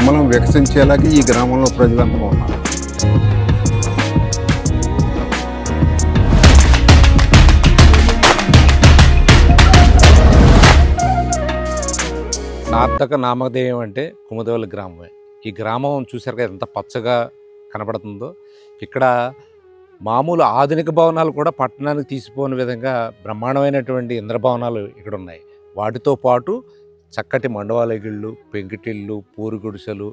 కమలం వికసించేలాగా ఈ గ్రామంలో ప్రజలంతా ఉన్నారు. సార్థక నామధేయం అంటే కుముదవల్లి గ్రామమే. ఈ గ్రామం చూశారు కదా ఎంత పచ్చగా కనబడుతుందో. ఇక్కడ మామూలు ఆధునిక భవనాలు కూడా పట్టణానికి తీసిపోని విధంగా బ్రహ్మాండమైనటువంటి ఇంద్రభవనాలు ఇక్కడ ఉన్నాయి. వాటితో పాటు చక్కటి మండవాలగిళ్ళు, పెంకుటిళ్ళు, పూరి గుడిసెలు,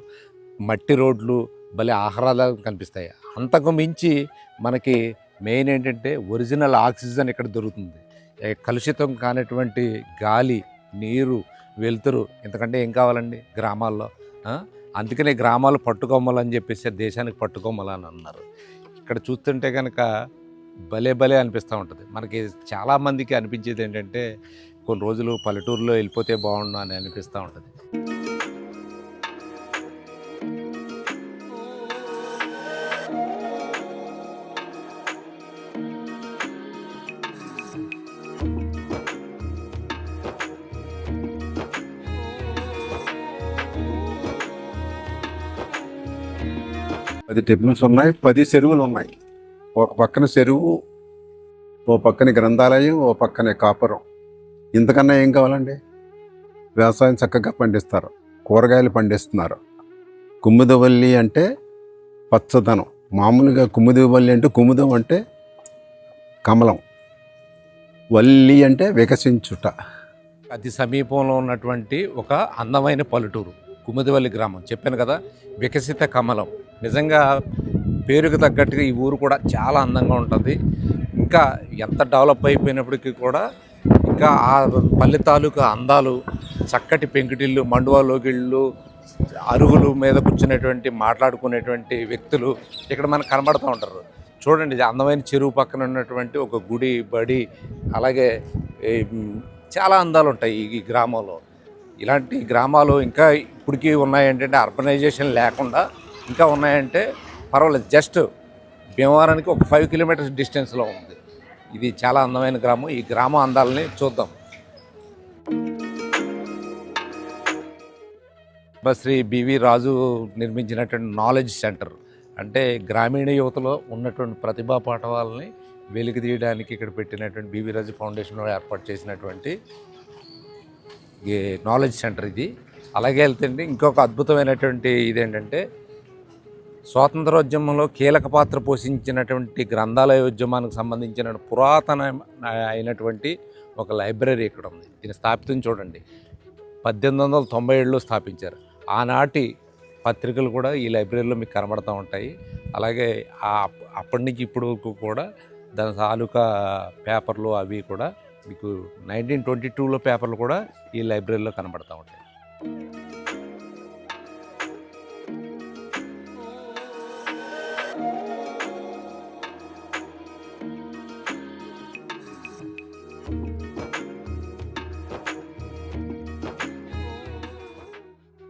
మట్టి రోడ్లు భలే ఆహ్లాదంగా కనిపిస్తాయి. అంతకు మించి మనకి మెయిన్ ఏంటంటే ఒరిజినల్ ఆక్సిజన్ ఇక్కడ దొరుకుతుంది. కలుషితం కానటువంటి గాలి, నీరు, వెలుతురు, ఇంతకంటే ఏం కావాలండి గ్రామాల్లో. అందుకనే గ్రామాలు పట్టుకొమ్మలని చెప్పేసి దేశానికి పట్టుకొమ్మలని అన్నారు. ఇక్కడ చూస్తుంటే కనుక భలే భలే అనిపిస్తూ ఉంటుంది. మనకి చాలామందికి అనిపించేది ఏంటంటే కొన్ని రోజులు పల్లెటూరులో వెళ్ళిపోతే బాగుండు అని అనిపిస్తూ ఉంటుంది. పది టెంపుల్స్ ఉన్నాయి, 10 చెరువులు ఉన్నాయి. ఒక పక్కన చెరువు, ఓ పక్కన గ్రంథాలయం, ఓ పక్కనే కాపురం. ఇంతకన్నా ఏం కావాలండి? వ్యవసాయం చక్కగా పండిస్తారు, కూరగాయలు పండిస్తున్నారు. కుముదవల్లి అంటే పచ్చదనం. మామూలుగా కుముదవల్లి అంటే కుముదం అంటే కమలం, వల్లి అంటే వికసించుట. అతి సమీపంలో ఉన్నటువంటి ఒక అందమైన పల్లెటూరు కుముదవల్లి గ్రామం. చెప్పాను కదా, వికసిత కమలం. నిజంగా పేరుకు తగ్గట్టుగా ఈ ఊరు కూడా చాలా అందంగా ఉంటుంది. ఇంకా ఎంత డెవలప్ అయిపోయినప్పటికీ కూడా ఇంకా ఆ పల్లె తాలూకా అందాలు, చక్కటి పెంకుటిళ్ళు, మండువాలోగిళ్ళు, అరుగులు మీద కూర్చునేటువంటి మాట్లాడుకునేటువంటి వ్యక్తులు ఇక్కడ మనకు కనబడుతూ ఉంటారు. చూడండి, అందమైన చెరువు పక్కన ఉన్నటువంటి ఒక గుడి, బడి, అలాగే చాలా అందాలు ఉంటాయి ఈ గ్రామంలో. ఇలాంటి గ్రామాలు ఇంకా ఇప్పటికీ ఉన్నాయంటే అర్బనైజేషన్ లేకుండా ఇంకా ఉన్నాయంటే పర్వాలేదు. జస్ట్ భీమవరానికి ఒక 5 కిలోమీటర్స్ డిస్టెన్స్లో ఉంది. ఇది చాలా అందమైన గ్రామం. ఈ గ్రామ అందాలని చూద్దాం. శ్రీ బివి రాజు నిర్మించినటువంటి నాలెడ్జ్ సెంటర్ అంటే గ్రామీణ యువతలో ఉన్నటువంటి ప్రతిభా పాఠవాలని వెలికి తీయడానికి ఇక్కడ పెట్టినటువంటి బివి రాజు ఫౌండేషన్ ఏర్పాటు చేసినటువంటి ఈ నాలెడ్జ్ సెంటర్ ఇది. అలాగే వెళ్తుంటే ఇంకొక అద్భుతమైనటువంటి ఇదేంటంటే స్వాతంత్రోద్యమంలో కీలక పాత్ర పోషించినటువంటి గ్రంథాలయ ఉద్యమానికి సంబంధించిన పురాతన అయినటువంటి ఒక లైబ్రరీ ఇక్కడ ఉంది. దీన్ని స్థాపితం చూడండి, 1897లో స్థాపించారు. ఆనాటి పత్రికలు కూడా ఈ లైబ్రరీలో మీకు కనబడుతూ ఉంటాయి. అలాగే అప్పటి నుంచి ఇప్పుడు కూడా దాని తాలూకా పేపర్లు అవి కూడా మీకు 1922లో పేపర్లు కూడా ఈ లైబ్రరీలో కనబడుతూ ఉంటాయి.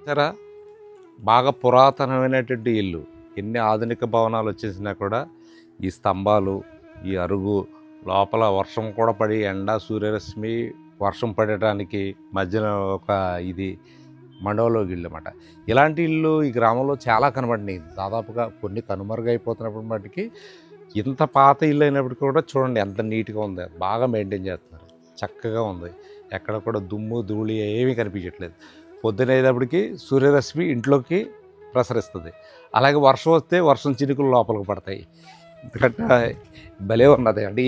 సరే, బాగా పురాతనమైనటువంటి ఇల్లు. ఎన్ని ఆధునిక భవనాలు వచ్చేసినా కూడా ఈ స్తంభాలు, ఈ అరుగు లోపల వర్షం కూడా పడి ఎండ, సూర్యరశ్మి, వర్షం పడటానికి మధ్యన ఒక ఇది మండవలోకి ఇల్లు అన్నమాట. ఇలాంటి ఇల్లు ఈ గ్రామంలో చాలా కనబడినాయి. దాదాపుగా కొన్ని కనుమరుగైపోతున్నప్పుడు మటుకి ఇంత పాత ఇల్లు అయినప్పటికీ కూడా చూడండి ఎంత నీట్గా ఉంది. బాగా మెయింటైన్ చేస్తున్నారు, చక్కగా ఉంది. ఎక్కడ కూడా దుమ్ము, ధూళి ఏమీ కనిపించట్లేదు. పొద్దున అయ్యేటప్పటికి సూర్యరశ్మి ఇంట్లోకి ప్రసరిస్తుంది. అలాగే వర్షం వస్తే వర్షం చినుకులు లోపలికి పడతాయి. ఎందుకంటే భలే ఉన్నది అండి.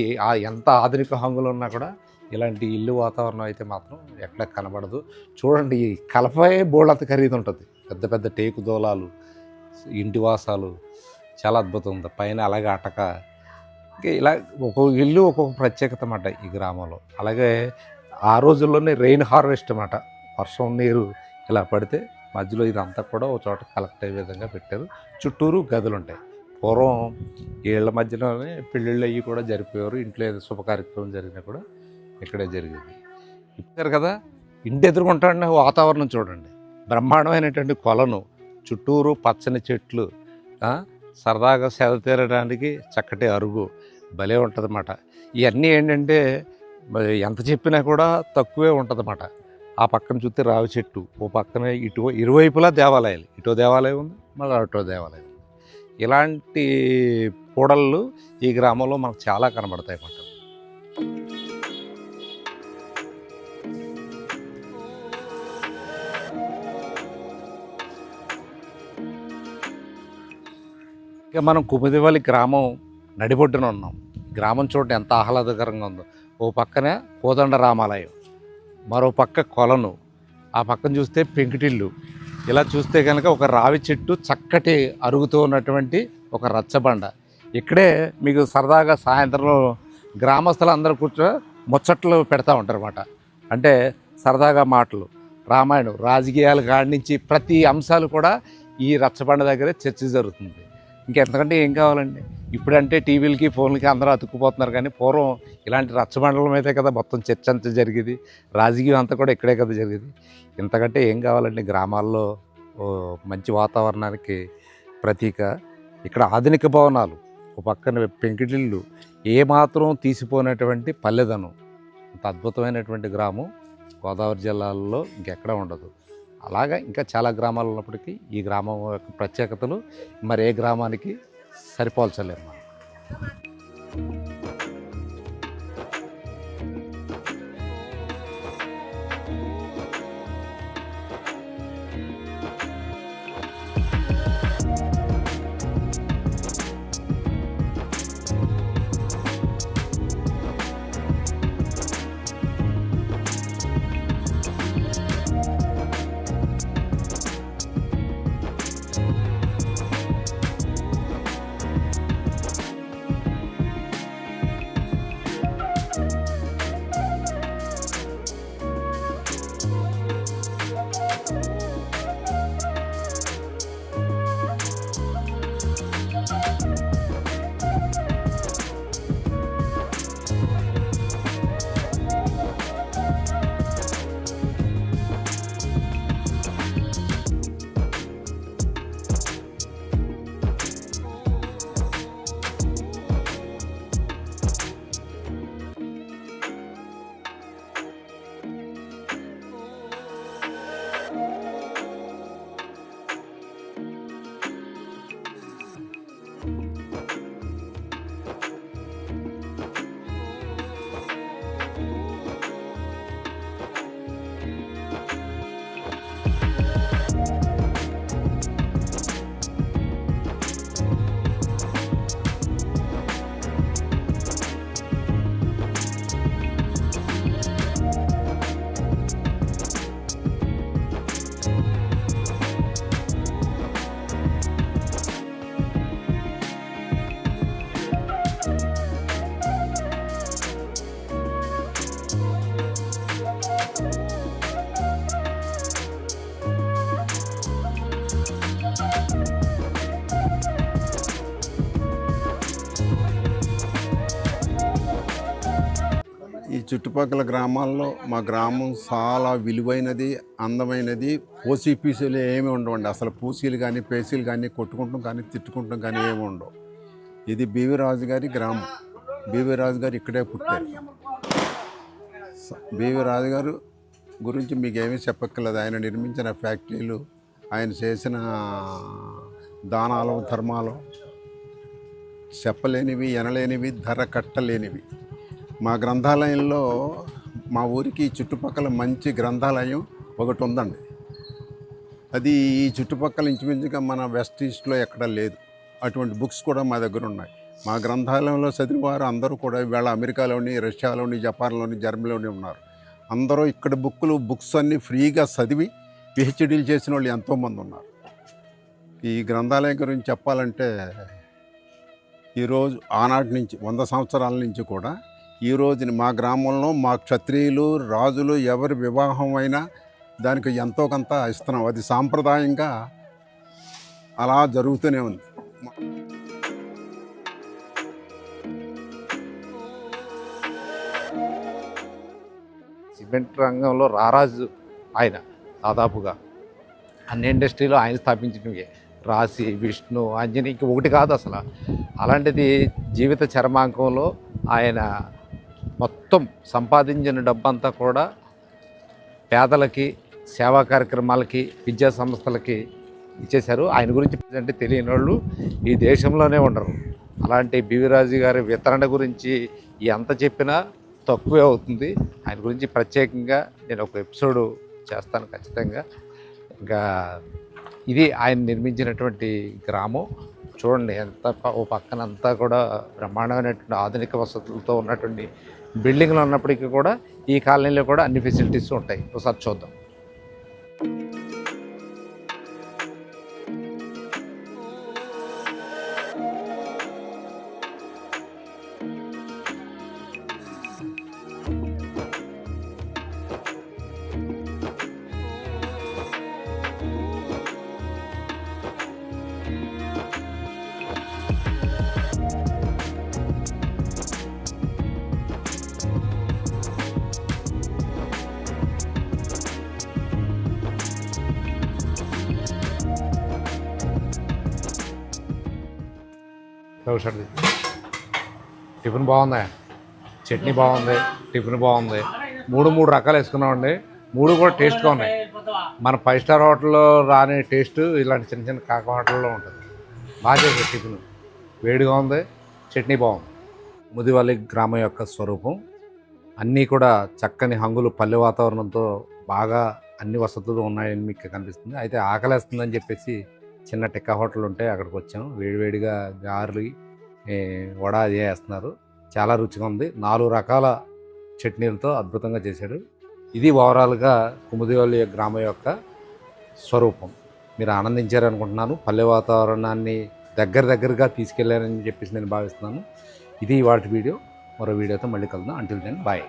ఎంత ఆధునిక హంగులు ఉన్నా కూడా ఇలాంటి ఇల్లు వాతావరణం అయితే మాత్రం ఎక్కడ కనబడదు. చూడండి, ఈ కలపే బోళ్ళంత ఖరీదు ఉంటుంది. పెద్ద పెద్ద టేకు దోలాలు, ఇంటి వాసాలు చాలా అద్భుతం ఉంది. పైన అలాగే అటక, ఇలా ఒక్కొక్క ఇల్లు ఒక్కొక్క ప్రత్యేకత అన్నమాట ఈ గ్రామంలో. అలాగే ఆ రోజుల్లోనే రెయిన్ హార్వెస్ట్ అన్నమాట. వర్షం నీరు ఇలా పడితే మధ్యలో ఇదంతా కూడా ఒక చోట కలెక్ట్ అయ్యే విధంగా పెట్టారు. చుట్టూరు గదులు ఉంటాయి. పూర్వం ఏళ్ల మధ్యలోనే పెళ్ళిళ్ళు అయ్యి కూడా జరిపేవారు. ఇంట్లో ఏదో శుభకార్యక్రమం జరిగినా కూడా ఇక్కడే జరిగేది. ఇప్పారు కదా, ఇంటి ఎదుర్కొంటాడిన వాతావరణం చూడండి. బ్రహ్మాండమైనటువంటి కొలను, చుట్టూరు పచ్చని చెట్లు, సరదాగా సేద తీరడానికి చక్కటి అరుగు భలే ఉంటుందన్నమాట. ఇవన్నీ ఏంటంటే ఎంత చెప్పినా కూడా తక్కువే ఉంటుందన్నమాట. ఆ పక్కన చూస్తే రావి చెట్టు, ఓ పక్కన ఇరువైపులా దేవాలయాలు, ఇటో దేవాలయం ఉంది, మళ్ళీ అటో దేవాలయం ఉంది. ఇలాంటి కూడళ్ళు ఈ గ్రామంలో మనకు చాలా కనబడతాయి అన్నమాట. ఇక మనం కుముదివల్లి గ్రామం నడిబొడ్డున ఉన్నాం. గ్రామం చూడటం ఎంత ఆహ్లాదకరంగా ఉందో. ఓ పక్కన కోదండ రామాలయం, మరో పక్క కొలను, ఆ పక్కన చూస్తే పెంకుటిల్లు. ఇలా చూస్తే కనుక ఒక రావి చెట్టు, చక్కటి అరుగుతూ ఉన్నటువంటి ఒక రచ్చబండ. ఇక్కడే మీకు సరదాగా సాయంత్రం గ్రామస్తులు అందరూ ముచ్చట్లు పెడతా ఉంటారు అన్నమాట. అంటే సరదాగా మాటలు, రామాయణం, రాజకీయాల కాడి నుంచి ప్రతి అంశాలు కూడా ఈ రచ్చబండ దగ్గరే చర్చ జరుగుతుంది. ఇంకెంతకంటే ఏం కావాలండి? ఇప్పుడంటే టీవీలకి ఫోన్లకి అందరూ అతుక్కుపోతున్నారు, కానీ పూర్వం ఇలాంటి రచ్చబండల మీదే కదా మొత్తం చర్చ అంతా జరిగేది. రాజకీయం అంతా కూడా ఇక్కడే కదా జరిగేది. ఇంతకంటే ఏం కావాలండి? గ్రామాల్లో మంచి వాతావరణానికి ప్రతీక. ఇక్కడ ఆధునిక భవనాలు, ఒక పక్కన పెంకుటిల్లు, ఏమాత్రం తీసిపోయినటువంటి పల్లెదనం. అంత అద్భుతమైనటువంటి గ్రామం గోదావరి జిల్లాలో ఇంకెక్కడ ఉండదు. అలాగా ఇంకా చాలా గ్రామాలు ఉన్నప్పటికీ ఈ గ్రామం యొక్క ప్రత్యేకతలు మరి ఏ గ్రామానికి సరిపోల్చలేము మనం. ఈ చుట్టుపక్కల గ్రామాల్లో మా గ్రామం చాలా విలువైనది, అందమైనది. పూసీ పీసీలు ఏమి ఉండవండి. అసలు పూసీలు కానీ పేసీలు కానీ కొట్టుకుంటాం కానీ తిట్టుకుంటాం కానీ ఏమి ఉండవు. ఇది బివి రాజు గారి గ్రామం. బివి రాజు గారు ఇక్కడే పుట్టారు. బివి రాజు గారు గురించి మీకు ఏమీ చెప్పక్కర్లేదు. ఆయన నిర్మించిన ఫ్యాక్టరీలు, ఆయన చేసిన దానాలు ధర్మాలు చెప్పలేనివి, ఎనలేనివి, ధర కట్టలేనివి. మా గ్రంథాలయంలో మా ఊరికి చుట్టుపక్కల మంచి గ్రంథాలయం ఒకటి ఉందండి. అది ఈ చుట్టుపక్కల ఇంచుమించుగా మన వెస్ట్ ఈస్ట్లో ఎక్కడ లేదు. అటువంటి బుక్స్ కూడా మా దగ్గర ఉన్నాయి. మా గ్రంథాలయంలో చదివిన వారు అందరూ కూడా ఇవాళ అమెరికాలోని, రష్యాలోని, జపాన్లోని, జర్మనీలోని ఉన్నారు. అందరూ ఇక్కడ బుక్స్ అన్నీ ఫ్రీగా చదివి పిహెచ్డీలు చేసిన వాళ్ళు ఎంతోమంది ఉన్నారు. ఈ గ్రంథాలయం గురించి చెప్పాలంటే ఈరోజు ఆనాటి నుంచి 100 సంవత్సరాల నుంచి కూడా ఈ రోజుని మా గ్రామంలో మా క్షత్రియులు, రాజులు ఎవరి వివాహం అయినా దానికి ఎంతో కొంత ఇస్తున్నాం. అది సాంప్రదాయంగా అలా జరుగుతూనే ఉంది. సిమెంట్ రంగంలో రారాజు ఆయన. దాదాపుగా అన్ని ఇండస్ట్రీలో ఆయన స్థాపించినవి. రాశి, విష్ణు, ఆంజనేయకి ఒకటి కాదు అసలు. అలాంటిది జీవిత చరమాంకంలో ఆయన మొత్తం సంపాదించిన డబ్బంతా కూడా పేదలకి, సేవా కార్యక్రమాలకి, విద్యా సంస్థలకి ఇచ్చేశారు. ఆయన గురించి అంటే తెలియని వాళ్ళు ఈ దేశంలోనే ఉండరు. అలాంటి బివిరాజు గారి వితరణ గురించి ఎంత చెప్పినా తక్కువే అవుతుంది. ఆయన గురించి ప్రత్యేకంగా నేను ఒక ఎపిసోడ్ చేస్తాను ఖచ్చితంగా. ఇంకా ఇది ఆయన నిర్మించినటువంటి గ్రామం. చూడండి ఎంత ఓ పక్కన అంతా కూడా బ్రహ్మాండమైనటువంటి ఆధునిక వసతులతో ఉన్నటువంటి బిల్డింగ్లు ఉన్నప్పటికీ కూడా ఈ కాలనీలో కూడా అన్ని ఫెసిలిటీస్ ఉంటాయి. ఒకసారి చూద్దాం. చూడండి, టిఫిన్ బాగుంది, చట్నీ బాగుంది, టిఫిన్ బాగుంది. మూడు రకాలు వేసుకున్నామండి. మూడు కూడా టేస్ట్గా ఉన్నాయి. మన 5 స్టార్ హోటల్లో రాని టేస్ట్ ఇలాంటి చిన్న చిన్న కాక హోటల్లో ఉంటుంది. బాగా చేసే టిఫిన్ వేడిగా ఉంది, చట్నీ బాగుంది. ముదివల్లి గ్రామం యొక్క స్వరూపం. అన్నీ కూడా చక్కని హంగులు, పల్లె వాతావరణంతో బాగా అన్ని వసతులు ఉన్నాయని మీకు కనిపిస్తుంది. అయితే ఆకలేస్తుందని చెప్పేసి చిన్న టిక్కా హోటల్ ఉంటే అక్కడికి వచ్చాం. వేడివేడిగా గారెలు, వడ అది వేస్తున్నారు. చాలా రుచిగా ఉంది. 4 రకాల చట్నీలతో అద్భుతంగా చేశాడు. ఇది ఓవరాల్గా కుముదివల్లి గ్రామం యొక్క స్వరూపం. మీరు ఆనందించారనుకుంటున్నాను. పల్లె వాతావరణాన్ని దగ్గరగా తీసుకెళ్లారని చెప్పేసి నేను భావిస్తున్నాను. ఇది వాటి వీడియో. మరో వీడియోతో మళ్ళీ కలుద్దాం. Until then bye.